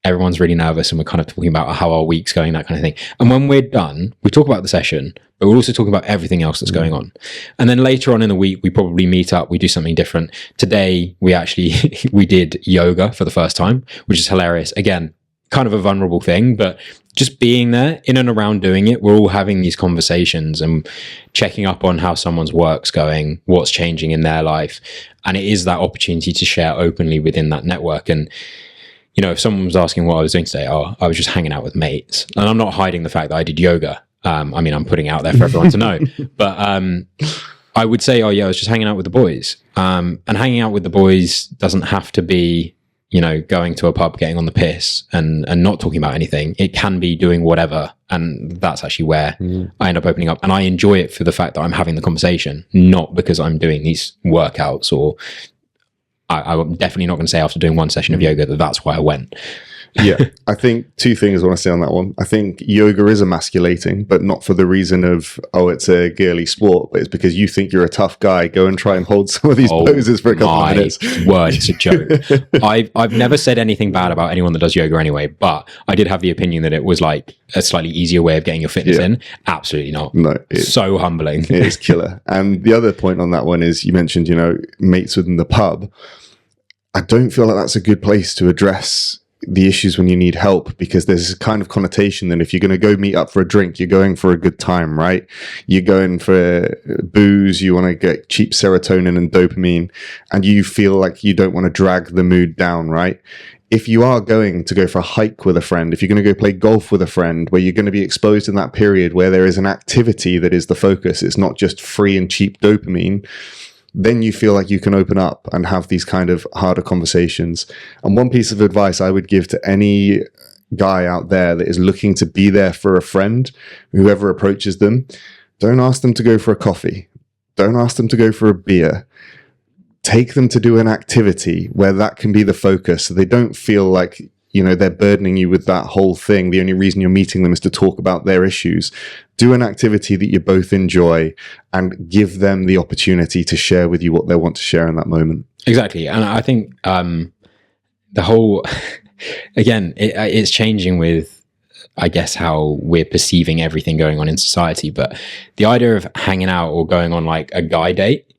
everyone's really nervous and we're kind of talking about how our week's going, that kind of thing. And when we're done, we talk about the session, but we'll also talk about everything else that's going on. And then later on in the week, we probably meet up, we do something different. Today, we did yoga for the first time, which is hilarious. Again, kind of a vulnerable thing, but just being there in and around doing it, we're all having these conversations and checking up on how someone's work's going, what's changing in their life. And it is that opportunity to share openly within that network. And you know, if someone was asking what I was doing today, I was just hanging out with mates. And I'm not hiding the fact that I did yoga. I mean, I'm putting it out there for everyone to know. But I would say, I was just hanging out with the boys. And hanging out with the boys doesn't have to be, you know, going to a pub, getting on the piss and not talking about anything. It can be doing whatever. And that's actually where I end up opening up. And I enjoy it for the fact that I'm having the conversation, not because I'm doing these workouts or... I'm definitely not going to say after doing one session of yoga that's why I went. Yeah, I think two things I want to say on that one. I think yoga is emasculating, but not for the reason of, oh, it's a girly sport, but it's because you think you're a tough guy. Go and try and hold some of these poses for a couple of minutes. Word, it's a joke. I've never said anything bad about anyone that does yoga anyway, but I did have the opinion that it was like a slightly easier way of getting your fitness in. Absolutely not. No, it's so humbling. It is killer. And the other point on that one is, you mentioned, mates within the pub. I don't feel like that's a good place to address the issues when you need help, because there's a kind of connotation that if you're going to go meet up for a drink, you're going for a good time, right? You're going for booze, you want to get cheap serotonin and dopamine, and you feel like you don't want to drag the mood down, right? If you are going to go for a hike with a friend, if you're going to go play golf with a friend, where you're going to be exposed in that period where there is an activity that is the focus, it's not just free and cheap dopamine, then you feel like you can open up and have these kind of harder conversations. And one piece of advice I would give to any guy out there that is looking to be there for a friend, whoever approaches them, don't ask them to go for a coffee. Don't ask them to go for a beer. Take them to do an activity where that can be the focus, so they don't feel like, they're burdening you with that whole thing. The only reason you're meeting them is to talk about their issues. Do an activity that you both enjoy and give them the opportunity to share with you what they want to share in that moment. Exactly. And I think the whole, again, it's changing with, I guess, how we're perceiving everything going on in society. But the idea of hanging out or going on like a guy date,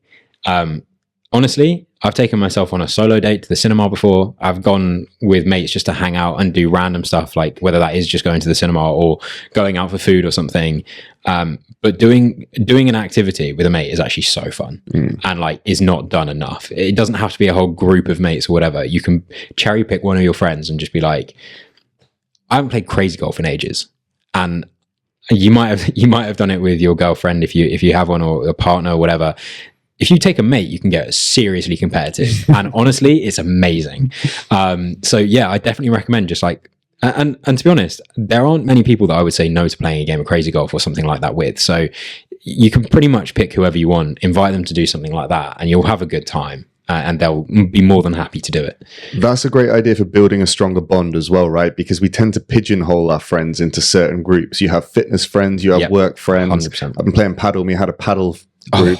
honestly, I've taken myself on a solo date to the cinema before. I've gone with mates just to hang out and do random stuff, like whether that is just going to the cinema or going out for food or something. But doing an activity with a mate is actually so fun and like is not done enough. It doesn't have to be a whole group of mates or whatever. You can cherry pick one of your friends and just be like, I haven't played crazy golf in ages. And you might have done it with your girlfriend if you have one, or a partner or whatever. If you take a mate, you can get seriously competitive. And honestly, it's amazing. So yeah, I definitely recommend just like, and to be honest, there aren't many people that I would say no to playing a game of crazy golf or something like that with. So you can pretty much pick whoever you want, invite them to do something like that, and you'll have a good time. And they'll be more than happy to do it. That's a great idea for building a stronger bond as well, right? Because we tend to pigeonhole our friends into certain groups. You have fitness friends, you have work friends. 100%. I've been playing paddle. We had a paddle group.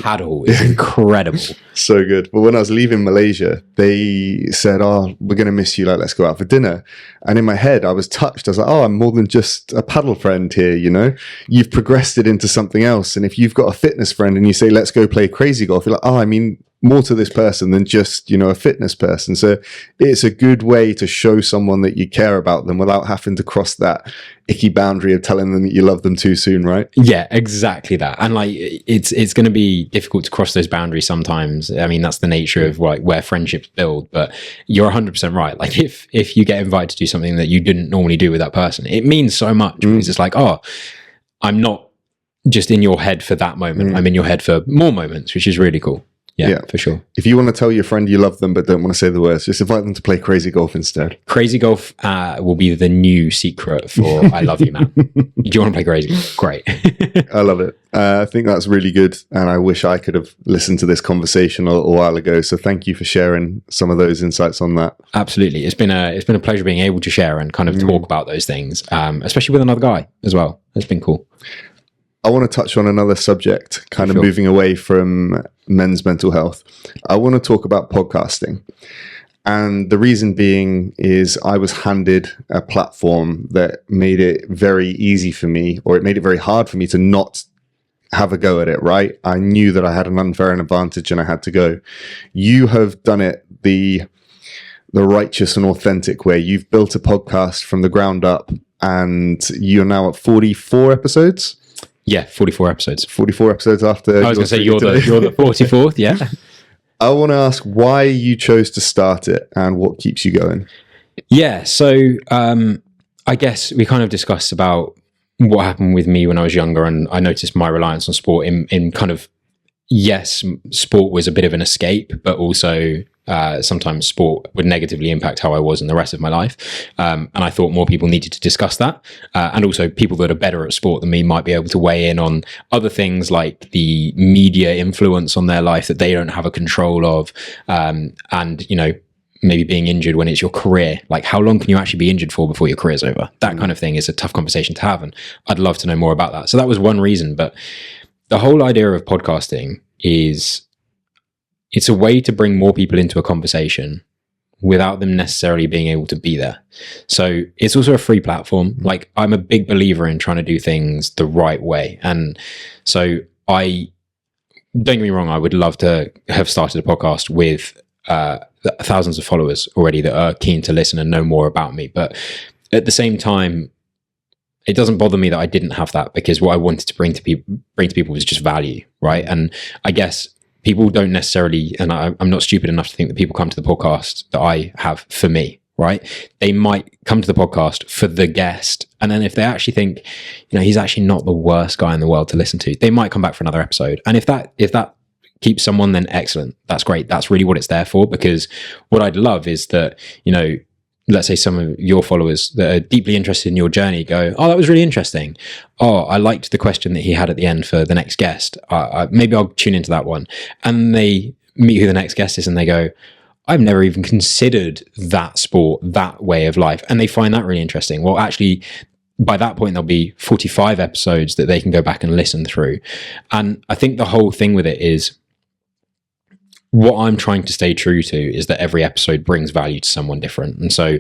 Paddle is incredible. So good. But when I was leaving Malaysia, they said, oh, we're going to miss you. Like, let's go out for dinner. And in my head, I was touched. I was like, oh, I'm more than just a paddle friend here, You've progressed it into something else. And if you've got a fitness friend and you say, let's go play crazy golf, you're like, oh, I mean more to this person than just, a fitness person. So it's a good way to show someone that you care about them without having to cross that icky boundary of telling them that you love them too soon, right? Yeah, exactly that. And like, it's going to be difficult to cross those boundaries sometimes. I mean, that's the nature of like where friendships build, but you're 100% right. Like if you get invited to do something that you didn't normally do with that person, it means so much because it's like, oh, I'm not just in your head for that moment. I'm in your head for more moments, which is really cool. Yeah, for sure. If you want to tell your friend you love them but don't want to say the words, just invite them to play crazy golf instead. Crazy golf will be the new secret for I love you, man. Do you want to play crazy? Great. I love it. I think that's really good. And I wish I could have listened to this conversation a while ago. So thank you for sharing some of those insights on that. Absolutely. It's been a pleasure being able to share and kind of talk about those things, especially with another guy as well. It's been cool. I want to touch on another subject, kind of moving away from men's mental health. I want to talk about podcasting. And the reason being is I was handed a platform that made it very easy for me, or it made it very hard for me to not have a go at it, right? I knew that I had an unfair advantage and I had to go. You have done it the righteous and authentic way. You've built a podcast from the ground up, and you're now at 44 episodes. Yeah, 44 episodes. 44 episodes after. I was going to say you're the 44th, yeah. I want to ask why you chose to start it and what keeps you going. Yeah, so I guess we kind of discussed about what happened with me when I was younger, and I noticed my reliance on sport in kind of, yes, sport was a bit of an escape, but also sometimes sport would negatively impact how I was in the rest of my life. And I thought more people needed to discuss that. And also people that are better at sport than me might be able to weigh in on other things like the media influence on their life that they don't have a control of. And, maybe being injured when it's your career. Like, how long can you actually be injured for before your career's over? That kind of thing is a tough conversation to have, and I'd love to know more about that. So that was one reason. But the whole idea of podcasting is it's a way to bring more people into a conversation without them necessarily being able to be there. So it's also a free platform. Like, I'm a big believer in trying to do things the right way. And so don't get me wrong, I would love to have started a podcast with thousands of followers already that are keen to listen and know more about me. But at the same time, it doesn't bother me that I didn't have that, because what I wanted to bring to people was just value, right? And I guess people don't necessarily, and I'm not stupid enough to think that people come to the podcast that I have for me, right? They might come to the podcast for the guest, and then if they actually think, he's actually not the worst guy in the world to listen to, they might come back for another episode. And if that keeps someone, then excellent. That's great. That's really what it's there for. Because what I'd love is that, let's say some of your followers that are deeply interested in your journey go, oh, that was really interesting. Oh, I liked the question that he had at the end for the next guest. Maybe I'll tune into that one. And they meet who the next guest is and they go, I've never even considered that sport, that way of life. And they find that really interesting. Well, actually, by that point, there'll be 45 episodes that they can go back and listen through. And I think the whole thing with it is, what I'm trying to stay true to is that every episode brings value to someone different. And so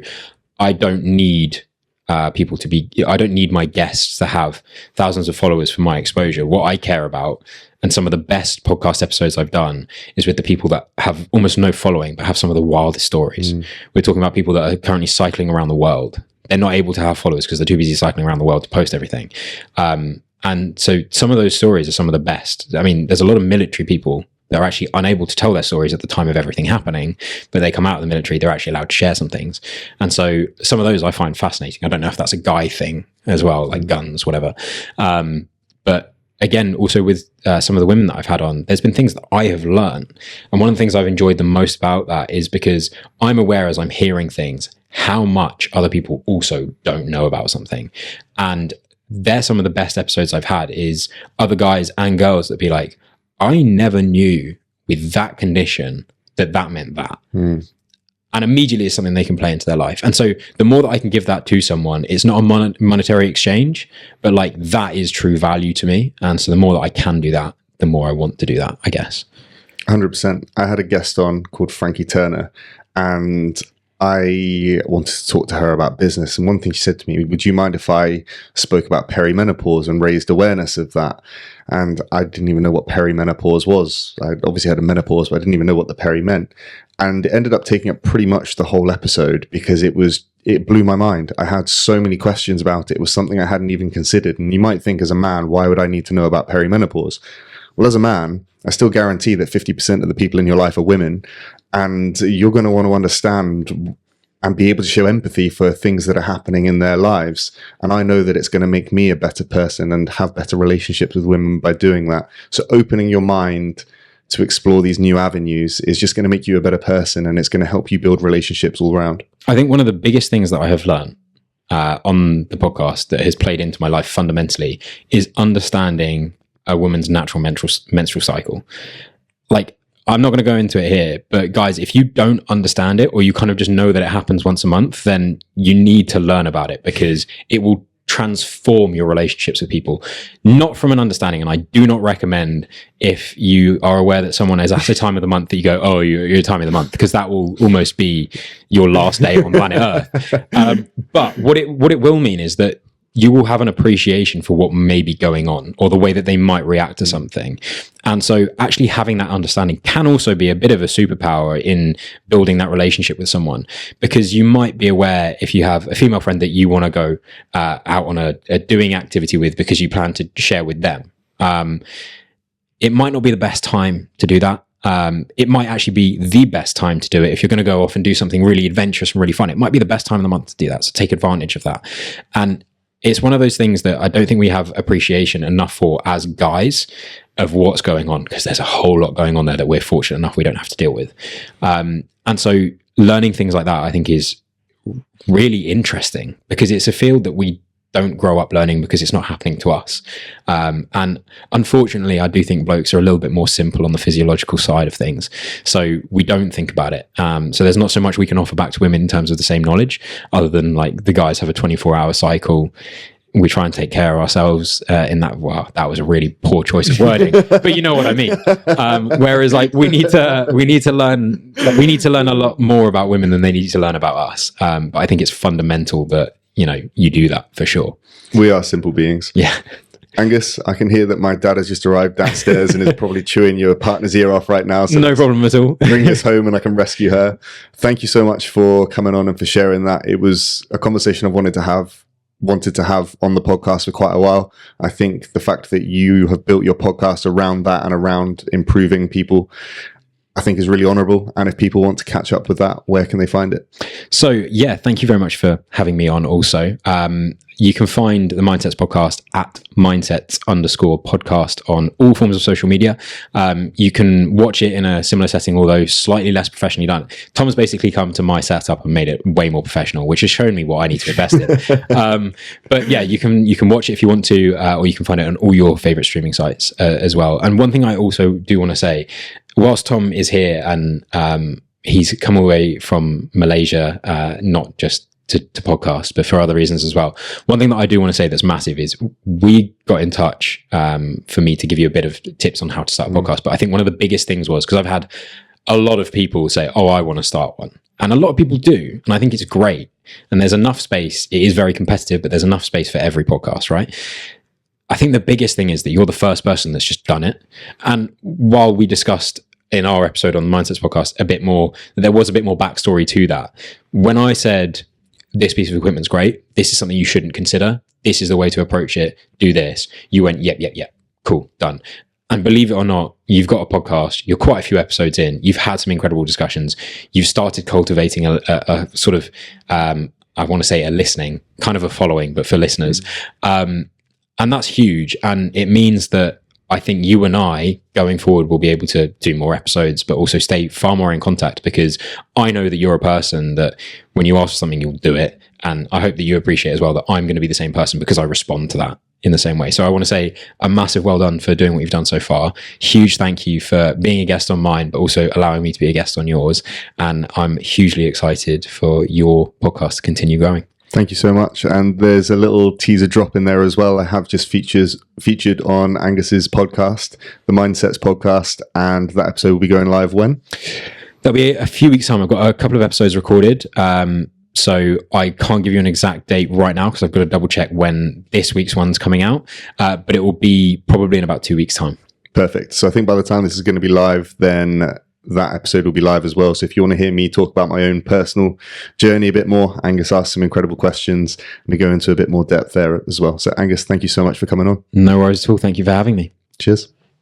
I don't need I don't need my guests to have thousands of followers for my exposure. What I care about, and some of the best podcast episodes I've done, is with the people that have almost no following, but have some of the wildest stories. We're talking about people that are currently cycling around the world. They're not able to have followers because they're too busy cycling around the world to post everything. And so some of those stories are some of the best. I mean, there's a lot of military people that are actually unable to tell their stories at the time of everything happening, but they come out of the military, they're actually allowed to share some things. And so some of those I find fascinating. I don't know if that's a guy thing as well, like guns, whatever. But again, also with some of the women that I've had on, there's been things that I have learned. And one of the things I've enjoyed the most about that is because I'm aware, as I'm hearing things, how much other people also don't know about something. And they're some of the best episodes I've had, is other guys and girls that be like, I never knew with that condition that meant that. And immediately it's something they can play into their life. And so the more that I can give that to someone, it's not a monetary exchange, but like that is true value to me. And so the more that I can do that, the more I want to do that, I guess. 100%. I had a guest on called Frankie Turner, and I wanted to talk to her about business. And one thing she said to me, would you mind if I spoke about perimenopause and raised awareness of that? And I didn't even know what perimenopause was. I obviously had a menopause, but I didn't even know what the peri meant. And it ended up taking up pretty much the whole episode, because it blew my mind. I had so many questions about it. It was something I hadn't even considered. And you might think, as a man, why would I need to know about perimenopause? Well, as a man, I still guarantee that 50% of the people in your life are women, and you're going to want to understand and be able to show empathy for things that are happening in their lives. And I know that it's going to make me a better person and have better relationships with women by doing that. So opening your mind to explore these new avenues is just going to make you a better person, and it's going to help you build relationships all around. I think one of the biggest things that I have learned on the podcast that has played into my life fundamentally is understanding a woman's natural menstrual cycle. Like, I'm not going to go into it here, but guys, if you don't understand it, or you kind of just know that it happens once a month, then you need to learn about it, because it will transform your relationships with people, not from an understanding. And I do not recommend, if you are aware that someone is at a time of the month, that you go, oh, you're a time of the month, because that will almost be your last day on planet Earth. But what it will mean is that you will have an appreciation for what may be going on, or the way that they might react to something. And so actually having that understanding can also be a bit of a superpower in building that relationship with someone, because you might be aware, if you have a female friend that you want to go out on a doing activity with because you plan to share with them, it might not be the best time to do that. It might actually be the best time to do it. If you're going to go off and do something really adventurous and really fun, it might be the best time of the month to do that. So take advantage of that. And it's one of those things that I don't think we have appreciation enough for as guys, of what's going on, because there's a whole lot going on there that we're fortunate enough we don't have to deal with. And so learning things like that, I think, is really interesting, because it's a field that we don't grow up learning because it's not happening to us. And unfortunately, I do think blokes are a little bit more simple on the physiological side of things. So we don't think about it. So there's not so much we can offer back to women in terms of the same knowledge, other than like the guys have a 24-hour cycle. We try and take care of ourselves in that. Well, that was a really poor choice of wording, but you know what I mean. Whereas, like, we need to learn a lot more about women than they need to learn about us. But I think it's fundamental that you do that for sure. We are simple beings. Yeah. Angus, I can hear that my dad has just arrived downstairs and is probably chewing your partner's ear off right now. So no problem at all. Bring us home and I can rescue her. Thank you so much for coming on and for sharing that. It was a conversation I've wanted to have on the podcast for quite a while. I think the fact that you have built your podcast around that and around improving people, I think is really honorable. And if people want to catch up with that, where can they find it? So yeah, thank you very much for having me on also. You can find the Mindsets podcast at mindsets_podcast on all forms of social media. You can watch it in a similar setting, although slightly less professionally done. Tom's basically come to my setup and made it way more professional, which has shown me what I need to invest in. But yeah, you can watch it if you want to, or you can find it on all your favorite streaming sites as well. And one thing I also do want to say, whilst Tom is here and he's come away from Malaysia, not just to podcast, but for other reasons as well. One thing that I do want to say that's massive is we got in touch for me to give you a bit of tips on how to start a podcast. But I think one of the biggest things was because I've had a lot of people say, oh, I want to start one. And a lot of people do. And I think it's great. And there's enough space. It is very competitive, but there's enough space for every podcast, right? I think the biggest thing is that you're the first person that's just done it. And while we discussed in our episode on the Mindsets podcast a bit more, there was a bit more backstory to that. When I said, this piece of equipment's great, this is something you shouldn't consider, this is the way to approach it, do this, you went, yep, cool, done. And believe it or not, you've got a podcast, you're quite a few episodes in, you've had some incredible discussions, you've started cultivating a sort of, I want to say a listening, kind of a following, but for listeners. And that's huge. And it means that I think you and I going forward will be able to do more episodes, but also stay far more in contact, because I know that you're a person that when you ask for something, you'll do it. And I hope that you appreciate as well that I'm going to be the same person because I respond to that in the same way. So I want to say a massive well done for doing what you've done so far. Huge thank you for being a guest on mine, but also allowing me to be a guest on yours. And I'm hugely excited for your podcast to continue going. Thank you so much. And there's a little teaser drop in there as well. I have just featured on Angus's podcast, the Mindsets podcast, and that episode will be going live when? That'll be a few weeks' time. I've got a couple of episodes recorded. So I can't give you an exact date right now because I've got to double check when this week's one's coming out. But it will be probably in about 2 weeks' time. Perfect. So I think by the time this is going to be live, then that episode will be live as well. So if you want to hear me talk about my own personal journey a bit more, Angus asked some incredible questions and we go into a bit more depth there as well. So Angus, thank you so much for coming on. No worries at all. Thank you for having me. Cheers.